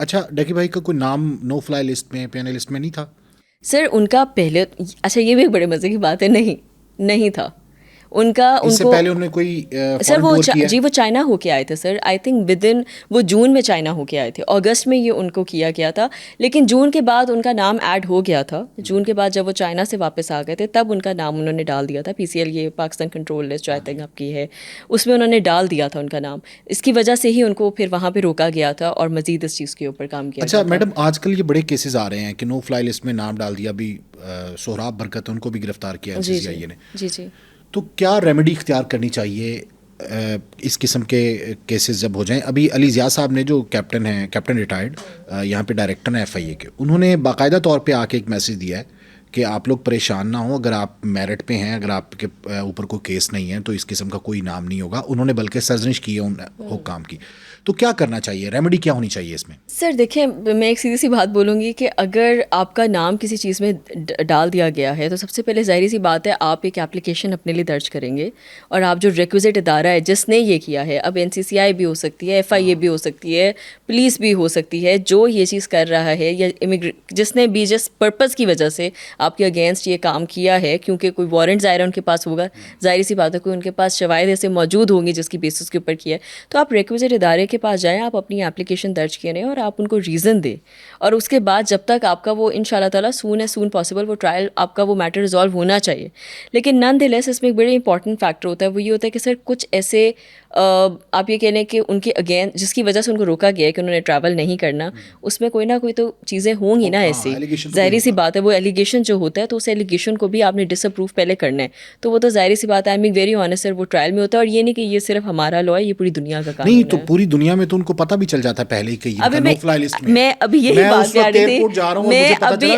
اچھا ڈیکی بھائی کا کوئی نام نو فلائی لسٹ میں پی این اے لسٹ میں نہیں تھا؟ سر ان کا پہلے، اچھا یہ بھی ایک بڑے مزے کی بات ہے، نہیں تھا ان کا. اس سے پہلے انہوں نے کوئی سر فارن وہ ٹور کیا؟ جی وہ چائنا ہو کے آئے تھے سر، آئی تھنک ود ان وہ جون میں چائنا ہو کے آئے تھے، اگست میں یہ ان کو کیا گیا تھا، لیکن جون کے بعد ان کا نام ایڈ ہو گیا تھا. جون کے بعد جب وہ چائنا سے واپس آ گئے تھے تب ان کا نام انہوں نے ڈال دیا تھا پی سی ایل، یہ پاکستان کنٹرول لسٹ جو آئی تھنک آپ کی ہے، اس میں انہوں نے ڈال دیا تھا ان کا نام. اس کی وجہ سے ہی ان کو پھر وہاں پہ روکا گیا تھا اور مزید اس چیز کے اوپر کام کیا گیا اچھا تھا. میڈم آج کل یہ بڑے کیسز آ رہے ہیں کہ نو فلائی لسٹ میں نام ڈال دیا، ابھی سہراب برکت ان کو بھی گرفتار کیا این سی سی آئی اے نے. جی تو کیا ریمیڈی اختیار کرنی چاہیے اس قسم کے کیسز جب ہو جائیں؟ ابھی علی ضیاء صاحب نے جو کیپٹن ہیں، کیپٹن ریٹائرڈ یہاں پہ ڈائریکٹر ہیں ایف آئی اے کے، انہوں نے باقاعدہ طور پہ آ کے ایک میسج دیا ہے کہ آپ لوگ پریشان نہ ہوں، اگر آپ میرٹ پہ ہیں، اگر آپ کے اوپر کوئی کیس نہیں ہے تو اس قسم کا کوئی نام نہیں ہوگا. انہوں نے بلکہ سرزنش کی ہے ان حکام کی. تو کیا کرنا چاہیے، ریمیڈی کیا ہونی چاہیے اس میں؟ سر دیکھیں میں ایک سیدھی سی بات بولوں گی کہ اگر آپ کا نام کسی چیز میں ڈال دیا گیا ہے تو سب سے پہلے ظاہری سی بات ہے آپ ایک اپلیکیشن اپنے لیے درج کریں گے، اور آپ جو ریکوزٹ ادارہ ہے جس نے یہ کیا ہے، اب این سی سی آئی بھی ہو سکتی ہے، ایف آئی اے بھی ہو سکتی ہے، پولیس بھی ہو سکتی ہے، جو یہ چیز کر رہا ہے یا جس نے بھی جس پرپز کی وجہ سے آپ کے اگینسٹ یہ کام کیا ہے، کیونکہ کوئی وارنٹ ظاہر ان کے پاس ہوگا، ظاہری سی بات ہے کوئی ان کے پاس شواہد ایسے موجود ہوں گی جس کی بیسس کے اوپر کیا ہے، تو آپ ریکوزٹ ادارے کے پاس جائیں، آپ اپنی اپلیکیشن درج کریں اور آپ ان کو ریزن دیں، اور اس کے بعد جب تک آپ کا وہ ان شاء اللہ تعالیٰ سون پاسبل وہ ٹرائل آپ کا وہ میٹر ریزالو ہونا چاہیے. لیکن نن دی لیس اس میں ایک بڑے امپورٹنٹ فیکٹر ہوتا ہے، وہ یہ ہوتا ہے کہ سر کچھ ایسے آپ یہ کہہ لیں کہ ان کے اگین جس کی وجہ سے ان کو روکا گیا ہے کہ انہوں نے ٹریول نہیں کرنا، اس میں کوئی نہ کوئی تو چیزیں ہوں گی نا ایسی، ظاہری سی بات ہے وہ ایلیگیشن جو ہوتا ہے تو اس ایلیگیشن کو بھی آپ نے ڈس اپروو پہلے کرنا ہے، تو وہ تو ظاہری سی بات ہے، آئی ایم ویری آنیسٹ سر، وہ ٹرائل میں ہوتا ہے، اور یہ نہیں کہ یہ صرف ہمارا لا ہے، یہ پوری دنیا کا قانون ہے. نہیں تو پوری دنیا میں تو ان کو پتہ بھی چل جاتا ہے پہلے ہی کہ یہ نو فلائی لسٹ میں. میں ابھی یہی بات کہہ رہی تھی، میں ابھی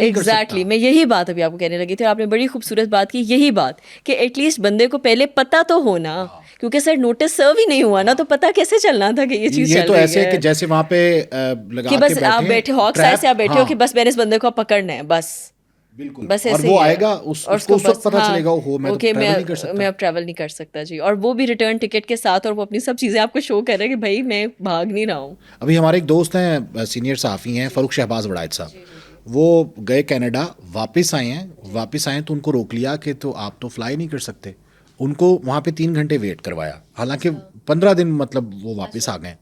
ایگزیکٹلی میں یہی بات ابھی آپ کو کہنے لگی تھی، اور آپ نے بڑی خوبصورت بات کی، یہی بات کہ ایٹ لیسٹ بندے کو پہلے پتہ تو ہونا، کیونکہ سر نوٹس سرو ہی نہیں ہوا نا، تو پتہ کیسے چلنا تھا کہ یہ چیز چل رہی ہے. یہ تو ایسے کہ جیسے وہاں پہ کہ بس آپ بیٹھے ہاک سائز سے آپ بیٹھے ہو کہ بس میں نے اس بندے کو پکڑنا ہے بس، بالکل، بس اور ایسے وہ ہی آئے گا اس کو اس وقت پتہ چلے گا میں تو ٹریول نہیں کر سکتا، میں اب ٹریول نہیں کر سکتا جی، اور وہ بھی ریٹرن ٹکٹ کے ساتھ، اور وہ اپنی سب چیزیں آپ کو شو کر رہے ہیں کہ بھائی میں بھاگ نہیں رہا ہوں. ابھی ہمارے ایک دوست ہیں سینئر صحافی ہیں فاروق شہباز وڑائد صاحب، وہ گئے کینیڈا، واپس آئے تو ان کو روک لیا کہ تو آپ تو فلائی نہیں کر سکتے. ان کو وہاں پہ 3 گھنٹے ویٹ کروایا، حالانکہ 15 دن مطلب وہ واپس آ گئے.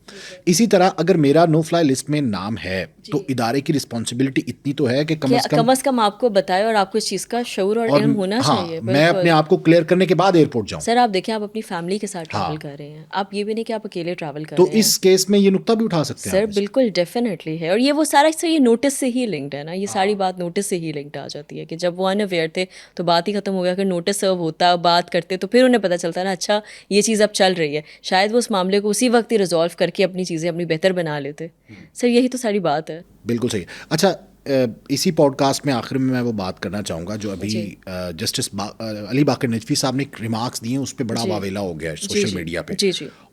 اسی طرح اگر میرا نو فلائی لسٹ میں نام ہے تو ادارے کی رسپانسبلٹی اتنی تو ہے کہ کم از کم آپ کو بتائے اور آپ کو اس چیز کا شعور اور علم ہونا چاہیے. میں اپنے آپ کو کلیئر کرنے کے بعد ایئرپورٹ جاؤں. سر آپ دیکھیں آپ اپنی فیملی کے ساتھ ٹریول کر رہے ہیں، آپ یہ بھی نہیں کہ آپ اکیلے ٹریول کر تو رہے ہیں. اس کیس میں یہ نقطہ بھی اٹھا سکتے ہیں سر بالکل ڈیفینیٹلی ہے، اور یہ وہ سارا سر یہ نوٹس سے ہی لنکڈ ہے نا، یہ ساری بات نوٹس سے ہی لنکڈ آ جاتی ہے کہ جب وہ انویئر تھے تو بات ہی ختم ہو گیا، کہ نوٹس سرو ہوتا بات کرتے تو پھر انہیں پتہ چلتا نا اچھا یہ چیز اب چل رہی ہے، شاید وہ اس معاملے کو اسی وقت ہی ریزالو کر کے اپنی چیزیں اپنی بہتر بنا لیتے. سر یہی تو ساری بات ہے. بالکل صحیح. اچھا اسی پوڈ کاسٹ میں آخر میں وہ بات کرنا چاہوں گا جو ابھی جسٹس علی باقر نجفی صاحب نے ریمارکس دیے ہیں، اس پہ بڑا واویلا ہو گیا ہے سوشل میڈیا پہ،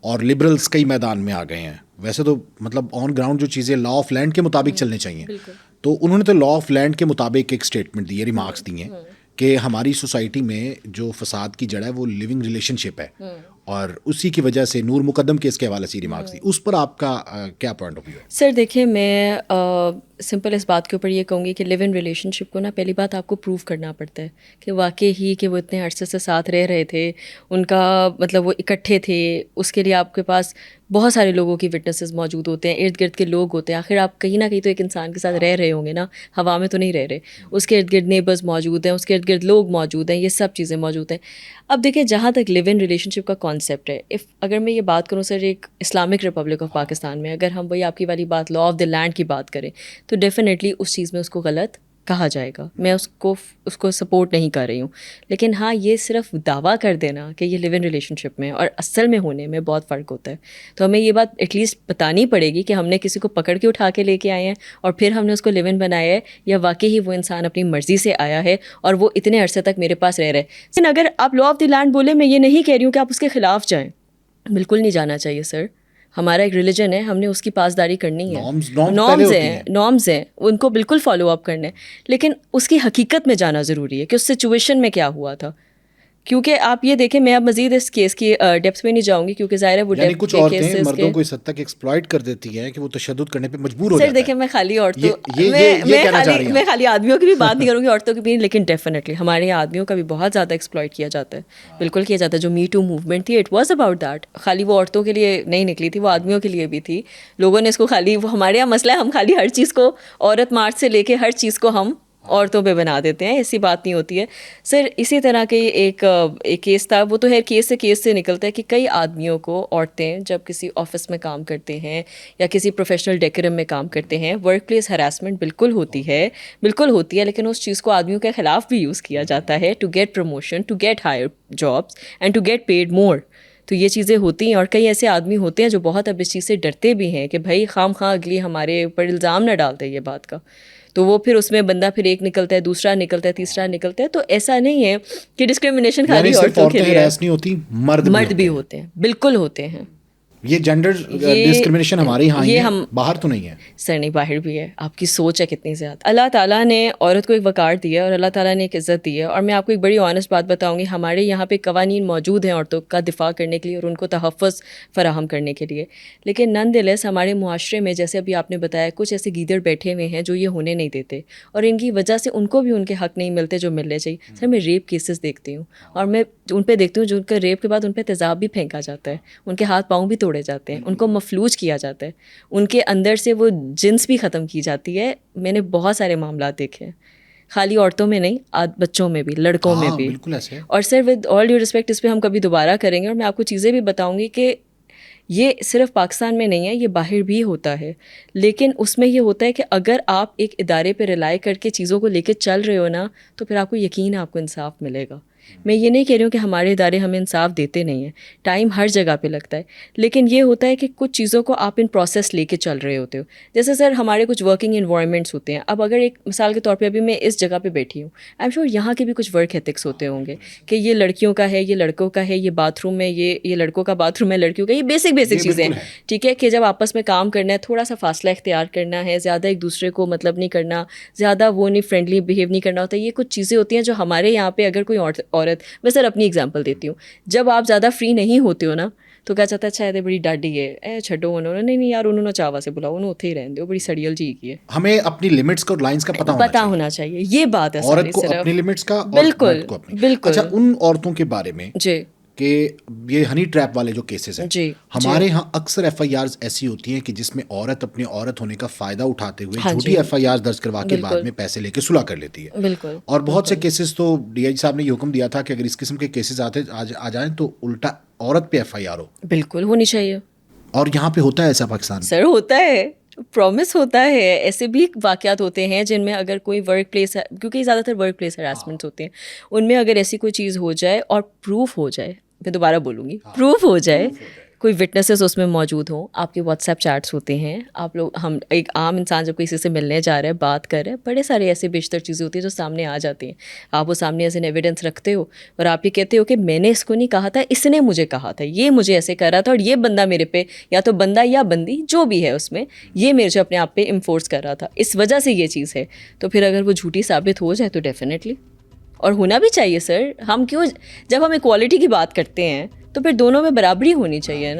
اور لبرلس کئی میدان میں آ گئے ہیں. ویسے تو مطلب آن گراؤنڈ جو چیزیں لا آف لینڈ کے مطابق چلنے چاہیے، تو انہوں نے تو لا آف لینڈ کے مطابق ایک اسٹیٹمنٹ دی ہے، ریمارکس دی ہیں کہ ہماری سوسائٹی میں جو فساد کی جڑ ہے وہ لیونگ ریلیشن شپ ہے، اور اسی کی وجہ سے نور مقدم کے اس کے حوالے سے ریمارکس دی. اس پر آپ کا کیا پوائنٹ آف ویو ہے؟ سر دیکھیں میں سمپل اس بات کے اوپر یہ کہوں گی کہ لیو ان ریلیشن شپ کو نا پہلی بات آپ کو پروو کرنا پڑتا ہے کہ واقعی ہی کہ وہ اتنے عرصے سے ساتھ رہ رہے تھے، ان کا مطلب وہ اکٹھے تھے، اس کے لیے آپ کے پاس بہت سارے لوگوں کی وٹنسز موجود ہوتے ہیں، ارد گرد کے لوگ ہوتے ہیں. آخر آپ کہیں نہ کہیں تو ایک انسان کے ساتھ رہ رہے ہوں گے نا، ہوا میں تو نہیں رہ رہے، اس کے ارد گرد نیبرز موجود ہیں، اس کے ارد گرد لوگ موجود ہیں، یہ سب چیزیں موجود ہیں. اب دیکھیں جہاں تک لیو ان ریلیشن شپ کا کانسیپٹ ہے، اگر میں یہ بات کروں سر ایک اسلامک ریپبلک آف پاکستان میں، اگر ہم وہی آپ کی والی بات لا آف دی لینڈ کی بات کریں تو ڈیفینیٹلی اس چیز میں اس کو غلط کہا جائے گا. میں اس کو سپورٹ نہیں کر رہی ہوں، لیکن ہاں یہ صرف دعویٰ کر دینا کہ یہ لیو ان ریلیشن شپ میں اور اصل میں ہونے میں بہت فرق ہوتا ہے. تو ہمیں یہ بات ایٹ لیسٹ بتانی پڑے گی کہ ہم نے کسی کو پکڑ کے اٹھا کے لے کے آئے ہیں اور پھر ہم نے اس کو لیو ان بنایا ہے، یا واقعی ہی وہ انسان اپنی مرضی سے آیا ہے اور وہ اتنے عرصے تک میرے پاس رہ رہے. لیکن اگر آپ لا آف دی لینڈ بولے، میں یہ نہیں کہہ رہی ہوں کہ آپ اس کے خلاف جائیں، بالکل نہیں جانا چاہیے سر. ہمارا ایک ریلیجن ہے، ہم نے اس کی پاسداری کرنی ہے، نارمز ہیں ان کو بالکل فالو اپ کرنا ہے، لیکن اس کی حقیقت میں جانا ضروری ہے کہ اس سچویشن میں کیا ہوا تھا. کیونکہ آپ یہ دیکھیں, میں اب مزید اس کیس کی ڈیپتھ میں نہیں جاؤں گی کیونکہ ظاہر ہے وہ یعنی کچھ عورتیں مردوں کو اس حد تک ایکسپلائٹ کر دیتی ہیں کہ وہ تشدد کرنے پہ مجبور ہو جاتے ہیں. سر دیکھیں, میں خالی عورتوں میں خالی آدمیوں کی بھی بات نہیں کروں گی, عورتوں کی بھی, لیکن ڈیفینیٹلی ہمارے یہاں آدمیوں کا بھی بہت زیادہ ایکسپلائٹ کیا جاتا ہے, بالکل کیا جاتا ہے. جو می ٹو موومنٹ تھی, اٹ واز اباؤٹ دیٹ. خالی وہ عورتوں کے لیے نہیں نکلی تھی, وہ آدمیوں کے لیے بھی تھی. لوگوں نے اس کو خالی, وہ ہمارے یہاں مسئلہ ہے, ہم خالی ہر چیز کو عورت مارچ سے لے کے ہر چیز کو ہم عورتوں پہ بنا دیتے ہیں, ایسی بات نہیں ہوتی ہے سر. اسی طرح کے ایک کیس تھا, وہ تو ہے کیس سے نکلتا ہے کہ کئی آدمیوں کو عورتیں جب کسی آفس میں کام کرتے ہیں یا کسی پروفیشنل ڈیکورم میں کام کرتے ہیں, ورک پلیس ہراسمنٹ بالکل ہوتی ہے, لیکن اس چیز کو آدمیوں کے خلاف بھی یوز کیا جاتا ہے to get promotion, to get higher jobs and to get paid more. تو یہ چیزیں ہوتی ہیں, اور کئی ایسے آدمی ہوتے ہیں جو بہت اب اس چیز سے ڈرتے بھی ہیں کہ بھائی خام خواہ اگلی ہمارے اوپر الزام نہ ڈالتے یہ بات کا. تو وہ پھر اس میں بندہ پھر ایک نکلتا ہے, دوسرا نکلتا ہے, تیسرا نکلتا ہے. تو ایسا نہیں ہے کہ ڈسکریمنیشن خالی عورتوں کے لیے نہیں ہوتی, مرد بھی ہوتے ہیں, بالکل ہوتے ہیں. یہ جینڈر ڈسکریمنیشن ہمارے یہاں ہی ہے, باہر تو نہیں ہے سر. نہیں, باہر بھی ہے. آپ کی سوچ ہے کتنی زیادہ. اللہ تعالیٰ نے عورت کو ایک وقار دیا اور اللہ تعالیٰ نے ایک عزت دی ہے. اور میں آپ کو ایک بڑی آنیسٹ بات بتاؤں گی, ہمارے یہاں پہ قوانین موجود ہیں عورتوں کا دفاع کرنے کے لیے اور ان کو تحفظ فراہم کرنے کے لیے, لیکن نان دی لیس ہمارے معاشرے میں, جیسے ابھی آپ نے بتایا, کچھ ایسے گیدڑ بیٹھے ہوئے ہیں جو یہ ہونے نہیں دیتے, اور ان کی وجہ سے ان کو بھی ان کے حق نہیں ملتے جو ملنے چاہیے. سر میں ریپ کیسز دیکھتی ہوں, اور میں ان پہ دیکھتی ہوں جو ان کا ریپ کے بعد ان پہ تیزاب بھی پھینکا جاتا ہے, ان کے ہاتھ پاؤں بھی توڑے جاتے ہیں, ان کو مفلوج کیا جاتا ہے, ان کے اندر سے وہ جنس بھی ختم کی جاتی ہے. میں نے بہت سارے معاملات دیکھے ہیں, خالی عورتوں میں نہیں, بچوں میں بھی, لڑکوں میں بھی. اور سر ود آل ڈیو ریسپیکٹ, اس پہ ہم کبھی دوبارہ کریں گے, اور میں آپ کو چیزیں بھی بتاؤں گی کہ یہ صرف پاکستان میں نہیں ہے, یہ باہر بھی ہوتا ہے. لیکن اس میں یہ ہوتا ہے کہ اگر آپ ایک ادارے پہ ریلائی کر کے چیزوں کو لے کے چل رہے ہو نا, تو پھر آپ کو یقین ہے آپ کو انصاف ملے گا. میں یہ نہیں کہہ رہی ہوں کہ ہمارے ادارے ہمیں انصاف دیتے نہیں ہیں, ٹائم ہر جگہ پہ لگتا ہے, لیکن یہ ہوتا ہے کہ کچھ چیزوں کو آپ ان پروسیس لے کے چل رہے ہوتے ہو. جیسے سر ہمارے کچھ ورکنگ انوائرمنٹس ہوتے ہیں. اب اگر ایک مثال کے طور پہ ابھی میں اس جگہ پہ بیٹھی ہوں, آئی ایم شیور یہاں کے بھی کچھ ورک ایتھکس ہوتے ہوں گے کہ یہ لڑکیوں کا ہے, یہ لڑکوں کا ہے, یہ باتھ روم ہے, یہ لڑکوں کا باتھ روم ہے, لڑکیوں کا, یہ بیسک چیزیں ہیں, ٹھیک ہے, کہ جب آپس میں کام کرنا ہے تھوڑا سا فاصلہ اختیار کرنا ہے, زیادہ ایک دوسرے کو مطلب نہیں کرنا, زیادہ وہ نہیں فرینڈلی بیہیو نہیں کرنا ہوتا. یہ کچھ چیزیں ہوتی ہیں جو ہمارے یہاں پہ اگر کوئی عورت, میں سر اپنی ایگزامپل دیتی ہوں, جب آپ زیادہ فری نہیں ہوتے ہو نا تو کیا چاہتا ہے, اچھا ہے بڑی ڈاڈی ہے, چھڈو انہوں نے, نہیں یار انہوں نے چاوا سے بلاؤ, انہوں اتھے ہی رہن دو, بڑی سڑیل جی کی ہے. ہمیں اپنی لمٹس کا اور لائنس کا پتہ ہونا چاہیے. یہ بات ہے عورت کو اپنی لمٹس کا, بالکل بالکل. اچھا, ان عورتوں کے بارے میں جی کہ یہ ہنی ٹریپ والے جو کیسز ہیں, ہمارے ہاں اکثر ایف آئی آرز ایسی ہوتی ہیں کہ جس میں عورت اپنے عورت ہونے کا فائدہ اٹھاتے ہوئے جھوٹی ایف آئی آر درج کروا کے بعد میں پیسے لے کے صلح کر لیتی ہے. بالکل. اور بہت سے کیسز تو ڈی آئی جی صاحب نے یہ حکم دیا تھا کہ اگر اس قسم کے کیسز آ جائیں تو الٹا عورت پہ ایف آئی آر ہو. بالکل ہونی چاہیے. اور یہاں پہ ہوتا ہے ایسا پاکستان سر, ہوتا ہے, پرومس ہوتا ہے. ایسے بھی واقعات ہوتے ہیں جن میں اگر کوئی ورک پلیس, کیونکہ زیادہ تر ورک پلیس ہراسمنٹ ہوتے ہیں, ان میں اگر ایسی کوئی چیز ہو جائے اور پروف ہو جائے, میں دوبارہ بولوں گی, پروف ہو جائے, کوئی وٹنسز اس میں موجود ہوں, آپ کے واٹس ایپ چیٹس ہوتے ہیں, آپ لوگ, ہم ایک عام انسان جب کسی سے ملنے جا رہا ہے, بات کر رہے ہیں, بڑے سارے ایسے بیشتر چیزیں ہوتی ہیں جو سامنے آ جاتی ہیں. آپ وہ سامنے ایز این ایویڈنس رکھتے ہو اور آپ یہ کہتے ہو کہ میں نے اس کو نہیں کہا تھا, اس نے مجھے کہا تھا, یہ مجھے ایسے کر رہا تھا, اور یہ بندہ میرے پہ, یا تو بندہ یا بندی جو بھی ہے اس میں, یہ میرے جو اپنے آپ پہ انفورس کر رہا تھا, اس وجہ سے یہ چیز ہے. تو پھر اگر وہ جھوٹی ثابت ہو جائے تو ڈیفینیٹلی, اور ہونا بھی چاہیے سر. ہم کیوں, جب ہم ایکوالٹی کی بات کرتے ہیں تو پھر دونوں میں برابری ہونی چاہیے نا.